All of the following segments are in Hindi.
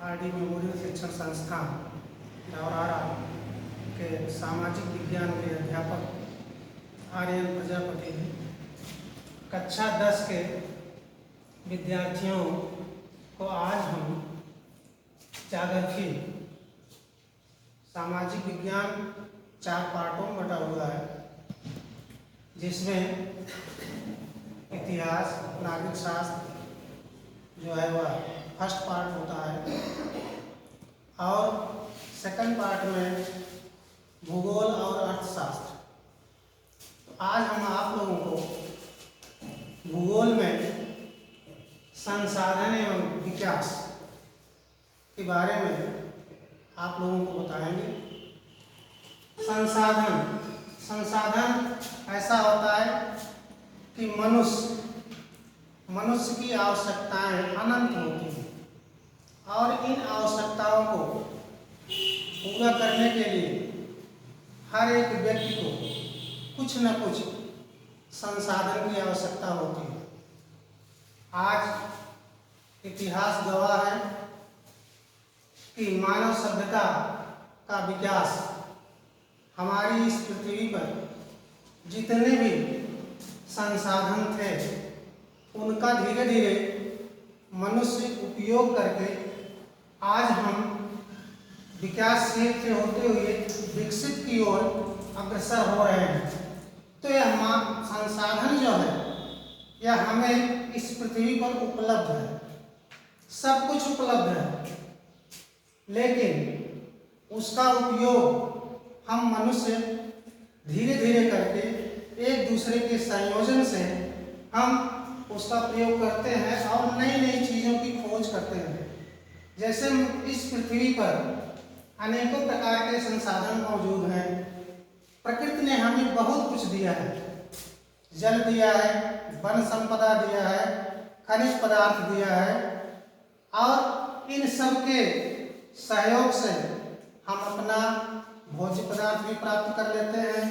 आरडी मेमोरियल शिक्षण संस्थान डवरारा के सामाजिक विज्ञान के अध्यापक आर्यन प्रजापति हैं। कक्षा 10 के विद्यार्थियों को आज हम जागरखी सामाजिक विज्ञान 4 पार्टों में बटा हुआ है, जिसमें इतिहास, नागरिक शास्त्र जो है वह फर्स्ट पार्ट होता है और सेकंड पार्ट में भूगोल और अर्थशास्त्र। तो आज हम आप लोगों को भूगोल में संसाधन एवं विकास के बारे में आप लोगों को बताएंगे। संसाधन ऐसा होता है कि मनुष्य की आवश्यकताएं अनंत होती हैं और इन आवश्यकताओं को पूरा करने के लिए हर एक व्यक्ति को कुछ न कुछ संसाधन की आवश्यकता होती है। आज इतिहास गवाह है कि मानव सभ्यता का विकास हमारी इस पृथ्वी पर जितने भी संसाधन थे उनका धीरे धीरे मनुष्य उपयोग करके आज हम विकासशील से होते हुए विकसित की ओर अग्रसर हो रहे हैं। तो यह संसाधन जो है यह हमें इस पृथ्वी पर उपलब्ध है, सब कुछ उपलब्ध है, लेकिन उसका उपयोग हम मनुष्य धीरे धीरे करके एक दूसरे के संयोजन से हम उसका प्रयोग करते हैं और नई नई चीज़ों की खोज करते हैं। जैसे इस पृथ्वी पर अनेकों प्रकार के संसाधन मौजूद हैं। प्रकृति ने हमें बहुत कुछ दिया है, जल दिया है, वन संपदा दिया है, खनिज पदार्थ दिया है और इन सब के सहयोग से हम अपना भोज्य पदार्थ भी प्राप्त कर लेते हैं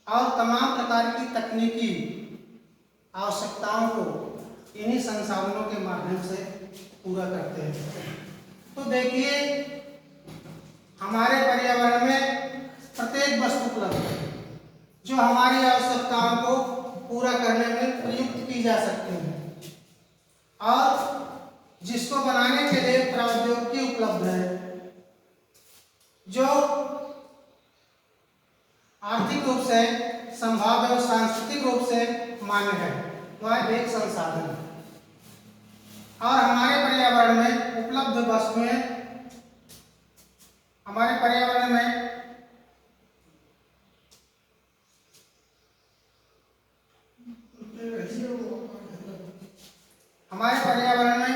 और तमाम प्रकार की तकनीकी आवश्यकताओं को इन्हीं संसाधनों के माध्यम से पूरा करते हैं। तो देखिए, हमारे पर्यावरण में प्रत्येक वस्तु उपलब्ध है जो हमारी आवश्यकताओं को पूरा करने में प्रयुक्त की जा सकती है और जिसको बनाने के लिए प्रौद्योगिकी उपलब्ध है, जो आर्थिक रूप से संभाव्य और सांस्कृतिक रूप से मान्य है, वह एक संसाधन है। और हमारे पर्यावरण में उपलब्ध वस्तुएं हमारे पर्यावरण में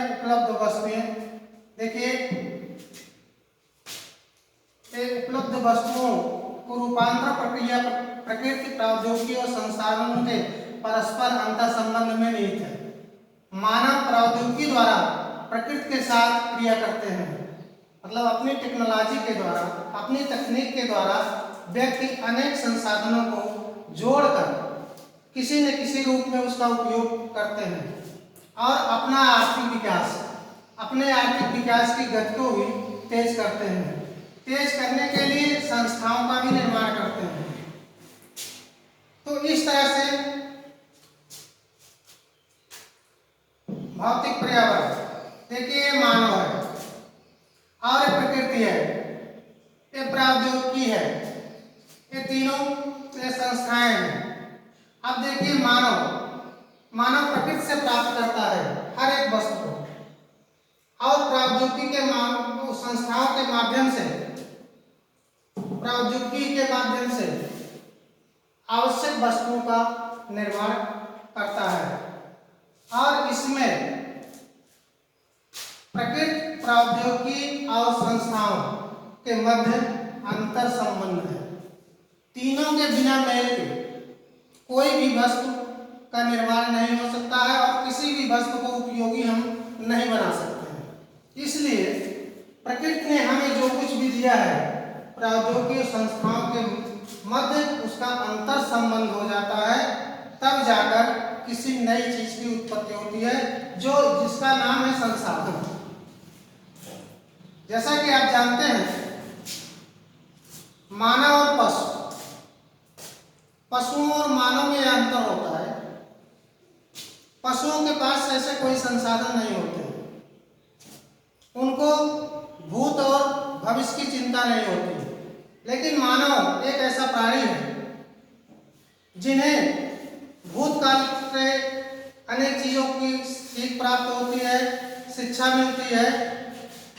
उपलब्ध वस्तुएं देखिए, उपलब्ध वस्तुओं को रूपांतर प्रक्रिया प्रकृति, प्रौद्योगिकी और संसाधनों के परस्पर अंतर संबंध में निहित है। मानव प्रौद्योगिकी द्वारा प्रकृति के साथ क्रिया करते हैं, मतलब अपनी टेक्नोलॉजी के द्वारा, अपनी तकनीक के द्वारा व्यक्ति अनेक संसाधनों को जोड़कर किसी न किसी रूप में उसका उपयोग करते हैं और अपने आर्थिक विकास की गति को भी तेज करते हैं। तेज करने के लिए संस्थाओं का भी निर्माण करते हैं। तो इस तरह से भौतिक पर्यावरण देखिए, ये मानव है और ये प्रकृति है, ये प्रौद्योगिकी है, ये तीनों ये संस्थाएं हैं। अब देखिए, मानव प्रकृति से प्राप्त करता है हर एक वस्तु को और प्रौद्योगिकी के संस्थाओं के माध्यम से, प्रौद्योगिकी के माध्यम से आवश्यक वस्तुओं का निर्माण करता है और इसमें प्रकृति, प्रौद्योगिकी और संस्थाओं के मध्य अंतर संबंध है। तीनों के बिना मेल के कोई भी वस्तु का निर्माण नहीं हो सकता है और किसी भी वस्तु को उपयोगी हम नहीं बना सकते हैं। इसलिए प्रकृति ने हमें जो कुछ भी दिया है, प्रौद्योगिकी संस्थाओं के मध्य उसका अंतर संबंध हो जाता है, तब जाकर किसी नई चीज की उत्पत्ति होती है जिसका नाम है संसाधन। जैसा कि आप जानते हैं, मानव और पशुओं और मानव में यह अंतर होता है। पशुओं के पास ऐसे कोई संसाधन नहीं होते, उनको भूत और भविष्य की चिंता नहीं होती। लेकिन मानव एक ऐसा प्राणी है जिन्हें भूतकाल से अनेक चीजों की सीख प्राप्त होती है, शिक्षा मिलती है,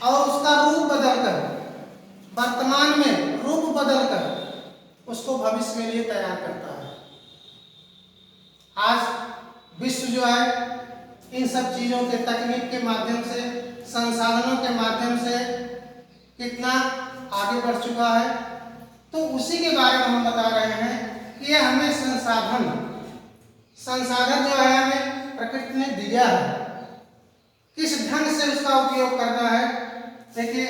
और उसका रूप बदलकर, वर्तमान में रूप बदलकर उसको भविष्य के लिए तैयार करता है। आज विश्व जो है इन सब चीजों के तकनीक के माध्यम से, संसाधनों के माध्यम से कितना आगे बढ़ चुका है। तो उसी के बारे में हम बता रहे हैं कि यह हमें संसाधन जो है हमें प्रकृति ने दिया है, किस ढंग से उसका उपयोग करना है। देखिए,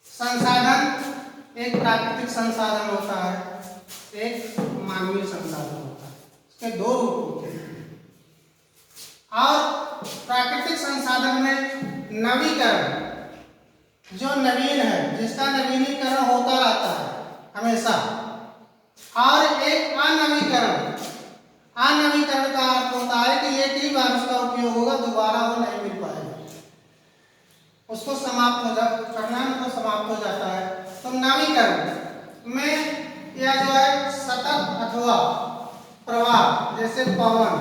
संसाधन एक प्राकृतिक संसाधन होता है, एक मानवीय संसाधन होता है। इसके दो रूप होते हैं। और प्राकृतिक संसाधन में नवीकरण, जो नवीन है, जिसका नवीनीकरण होता रहता है हमेशा, और एक अनवीकरण का अर्थ होता है कि एक ही बार उसका उपयोग होगा, दोबारा वो नहीं मिल पाएगा, उसको समाप्त हो जाता है। तो नवीकरण में यह जो है सतत अथवा प्रवाह, जैसे पवन,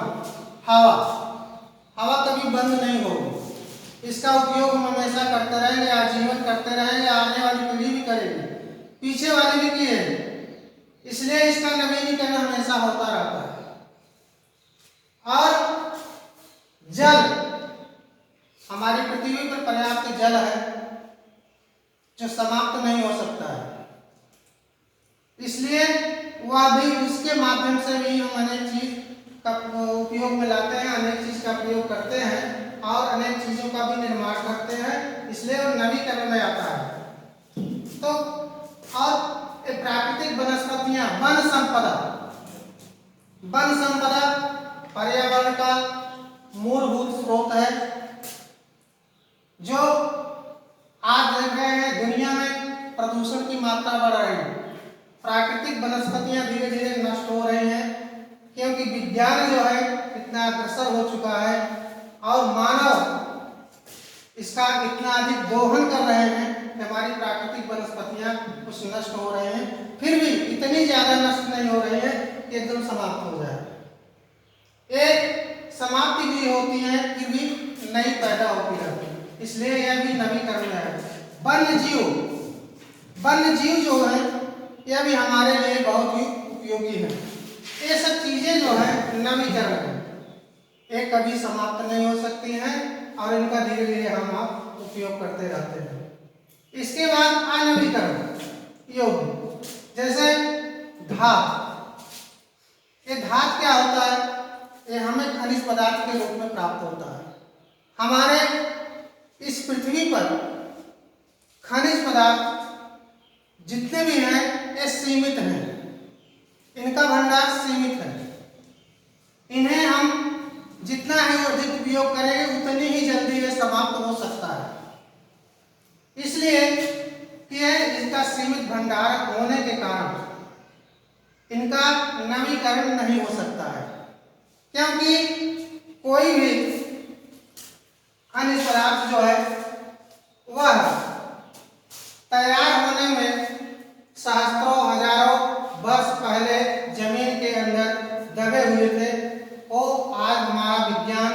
हवा कभी बंद नहीं होगी। इसका उपयोग हम हमेशा करते रहेंगे, आजीवन करते रहेंगे, आने वाली पीढ़ी भी करेगी, पीछे वाली भी किए, इसलिए इसका नवीनीकरण हमेशा होता रहता है। और जल, हमारी पृथ्वी पर पर्याप्त जल है जो समाप्त नहीं हो सकता है, इसलिए वह भी, उसके माध्यम से भी हम अनेक चीज का उपयोग में लाते हैं, अनेक चीज का प्रयोग करते हैं और अनेक चीजों का भी निर्माण करते हैं, इसलिए वो नवीकरण में आता है। तो और प्राकृतिक वनस्पतियां, वन संपदा पर्यावरण का मूलभूत स्रोत है। जो आज देख रहे हैं दुनिया में प्रदूषण की मात्रा बढ़ रही है, प्राकृतिक वनस्पतियां धीरे धीरे नष्ट हो रही हैं, क्योंकि विज्ञान जो है इतना अग्रसर हो चुका है और मानव इसका इतना अधिक दोहन कर रहे हैं कि हमारी प्राकृतिक वनस्पतियां कुछ नष्ट हो रहे हैं, फिर भी इतनी ज्यादा नष्ट नहीं हो रही है कि एकदम समाप्त हो जाए। एक समाप्ति भी होती है, फिर भी नई पैदा होती रहती है, इसलिए यह भी नवीकरण है। वन्य जीव जो है यह भी हमारे लिए बहुत ही उपयोगी है। ये सब चीजें जो है नवीकरण है, ये कभी समाप्त नहीं हो सकती हैं और इनका धीरे धीरे हम आप उपयोग करते रहते हैं। इसके बाद अनवीकरण योग, जैसे धात। ये धात क्या होता है? ये हमें खनिज पदार्थ के रूप में प्राप्त होता है। हमारे इस पृथ्वी पर खनिज पदार्थ जितने भी हैं ये सीमित हैं, इनका भंडार सीमित है। इन्हें हम जितना ही अधिक उपयोग करेंगे उतनी ही जल्दी ये समाप्त हो सकता है। इसलिए कि इसका सीमित भंडार होने के कारण इनका नवीकरण नहीं हो सकता है, क्योंकि कोई भी खनिज पदार्थ जो है वह तैयार होने में सहस्त्रों हजारों वर्ष पहले जमीन के अंदर दबे हुए थे। वो आज हमारा विज्ञान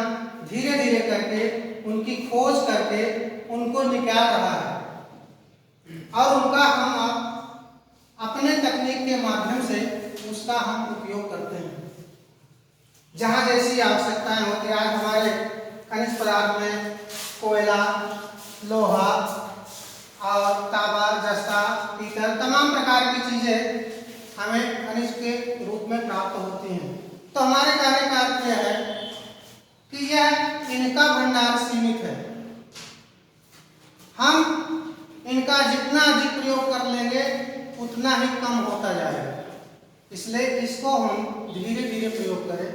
धीरे धीरे करके उनकी खोज करके उनको निकाल रहा है और उनका हम अपने तकनीक के माध्यम से उसका हम उपयोग करते हैं। जहाँ जैसी आवश्यकताएं होती है, आज हमारे खनिज पदार्थ में कोयला, लोहा और तांबा, जस्ता, पीतल, तमाम प्रकार की चीजें हमें खनिज के रूप में प्राप्त होती हैं। तो हमारे कहने का अर्थ यह है कि यह इनका भंडार सीमित है। हम इनका जितना अधिक प्रयोग कर लेंगे उतना ही कम होता जाएगा, इसलिए इसको हम धीरे धीरे प्रयोग करें,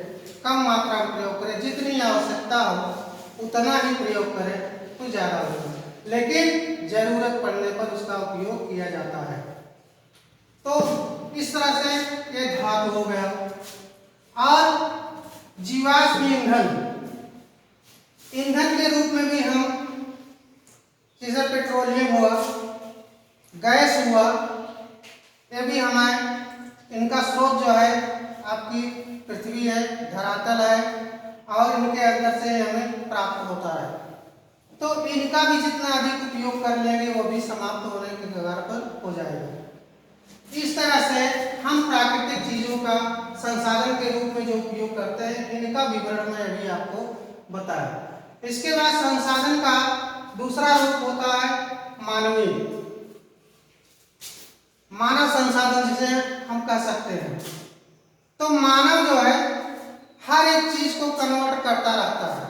कम मात्रा में प्रयोग करें, जितनी आवश्यकता हो उतना ही प्रयोग करें तो ज़्यादा होगा, लेकिन जरूरत पड़ने पर उसका उपयोग किया जाता है। तो इस तरह से ये धातु हो गया। और जीवाश्म ईंधन, ईंधन के रूप में भी हम, जैसे पेट्रोलियम हुआ, गैस हुआ, ये भी हमारे, इनका स्रोत जो है आपकी पृथ्वी है, धरातल है, और इनके अंदर से हमें प्राप्त होता है। तो इनका भी जितना अधिक उपयोग कर लेंगे वो भी समाप्त होने के कगार पर हो जाएगा। इस तरह से हम प्राकृतिक चीजों का संसाधन के रूप में जो उपयोग करते हैं, इनका विवरण मैं अभी आपको बताया। इसके बाद संसाधन का दूसरा रूप होता है मानवीय, मानव संसाधन जिसे हम कह सकते हैं। तो मानव जो है हर एक चीज को कन्वर्ट करता रहता है,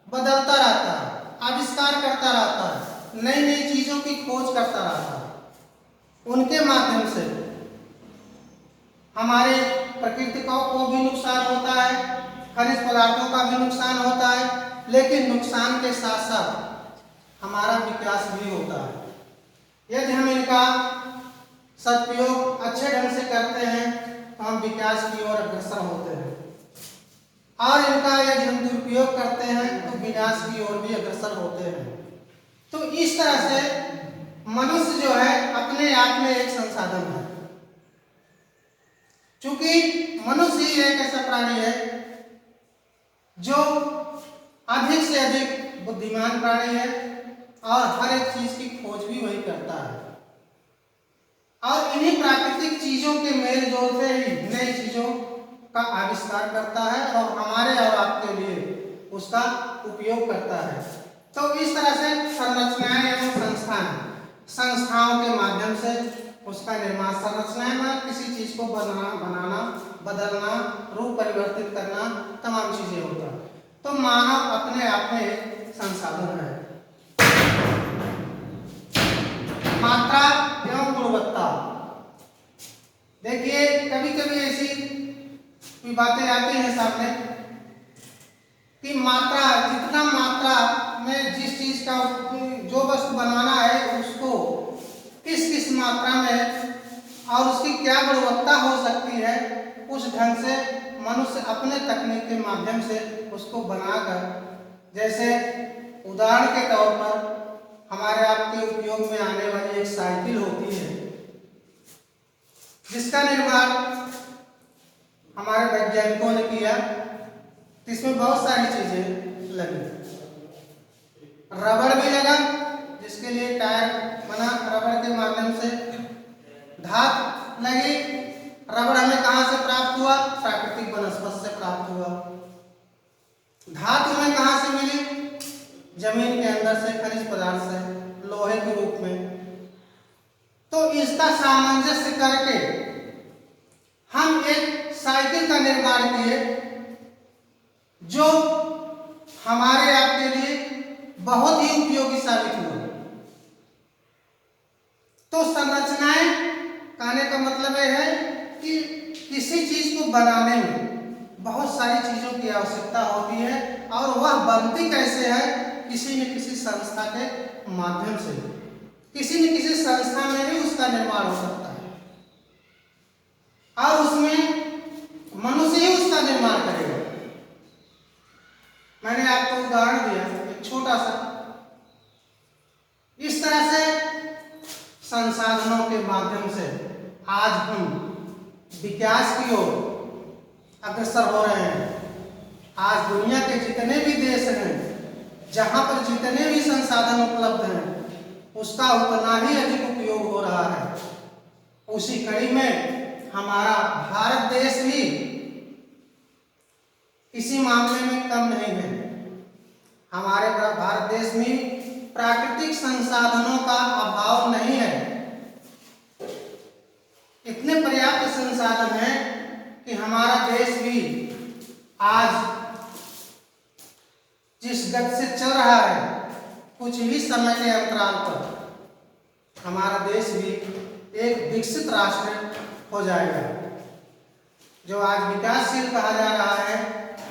बदलता रहता है, आविष्कार करता रहता है, नई नई चीजों की खोज करता रहता है। उनके माध्यम से हमारे प्रकृति को भी नुकसान होता है, खनिज पदार्थों का भी नुकसान होता है, लेकिन नुकसान के साथ साथ हमारा विकास भी होता है। यदि हम इनका सदुपयोग अच्छे ढंग से करते हैं तो हम विकास की ओर अग्रसर होते हैं, और इनका यदि हम दुरुपयोग करते हैं तो विनाश की ओर भी अग्रसर होते हैं। तो इस तरह से मनुष्य जो है अपने आप में एक संसाधन है। चूंकि मनुष्य ही एक ऐसा प्राणी है जो अधिक से अधिक बुद्धिमान प्राणी है, और हर एक चीज की खोज भी वही करता है, और इन्हीं प्राकृतिक चीजों के मेल जोल से ही नई चीजों का आविष्कार करता है और हमारे और आपके लिए उसका उपयोग करता है। तो इस तरह से संरचनाएं एवं संस्थाओं के माध्यम से उसका निर्माण, संरचनाएं में किसी चीज को बनाना, बदलना, रूप परिवर्तित करना, तमाम चीजें होता है। तो मानव अपने आप में एक संसाधन है। मात्रा एवं गुणवत्ता, देखिए कभी कभी ऐसी बातें आती हैं सामने कि मात्रा, जितना मात्रा में जिस चीज का, जो वस्तु बनाना है उसको किस किस मात्रा में और उसकी क्या गुणवत्ता हो सकती है, उस ढंग से मनुष्य अपने तकनीक के माध्यम से उसको बनाकर, जैसे उदाहरण के तौर पर हमारे आपके उपयोग में आने वाली एक साइकिल होती है, जिसका निर्माण हमारे वैज्ञानिकों ने किया। इसमें बहुत सारी चीजें लगी, रबड़ भी लगा जिसके लिए टायर बना रबड़ के माध्यम से, धातु लगी, रबड़ हमें कहाँ से प्राप्त हुआ, प्राकृतिक वनस्पति से प्राप्त हुआ। धातु हमें कहाँ से मिली, जमीन के अंदर से, खनिज पदार्थ से, लोहे के रूप में। तो इसका सामंजस्य करके हम एक साइकिल का निर्माण किए, जो हमारे आपके लिए बहुत ही उपयोगी साबित हुआ। तो संरचनाएं कहने का मतलब यह है कि किसी चीज को बनाने में बहुत सारी चीजों की आवश्यकता होती है, और वह बनती कैसे है, किसी न किसी संस्था के माध्यम से, किसी न किसी संस्था में ही उसका निर्माण हो सकता है, और उसमें मनुष्य ही उसका निर्माण करेगा। मैंने आपको उदाहरण दिया एक छोटा सा। इस तरह से संसाधनों के माध्यम से आज हम विकास की ओर अग्रसर हो रहे हैं। आज दुनिया के जितने भी देश हैं, जहां पर जितने भी संसाधन उपलब्ध हैं, उसका उतना ही अधिक उपयोग हो रहा है। उसी कड़ी में हमारा भारत देश भी इसी मामले में कम नहीं है। हमारे भारत देश में प्राकृतिक संसाधनों का अभाव नहीं है। इतने पर्याप्त संसाधन हैं कि हमारा देश भी आज जिस गति से चल रहा है, कुछ ही समय के अंतराल पर हमारा देश भी एक विकसित राष्ट्र हो जाएगा। जो आज विकासशील कहा जा रहा है,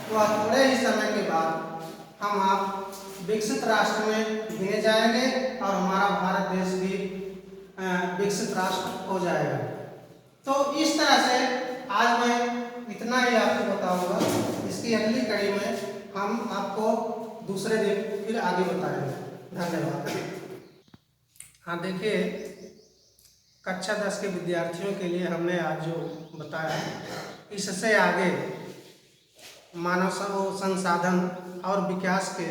वह थोड़े ही समय के बाद हम आप विकसित राष्ट्र में गिने जाएंगे और हमारा भारत देश भी विकसित राष्ट्र हो जाएगा। तो इस तरह से आज मैं इतना ही आपको बताऊंगा। इसकी अगली कड़ी में हम आपको दूसरे दिन फिर आगे बताएंगे। धन्यवाद। हाँ देखिए, कक्षा 10 के विद्यार्थियों के लिए हमने आज जो बताया, इससे आगे मानव संसाधन और विकास के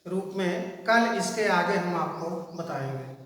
रूप में कल इसके आगे हम आपको बताएंगे।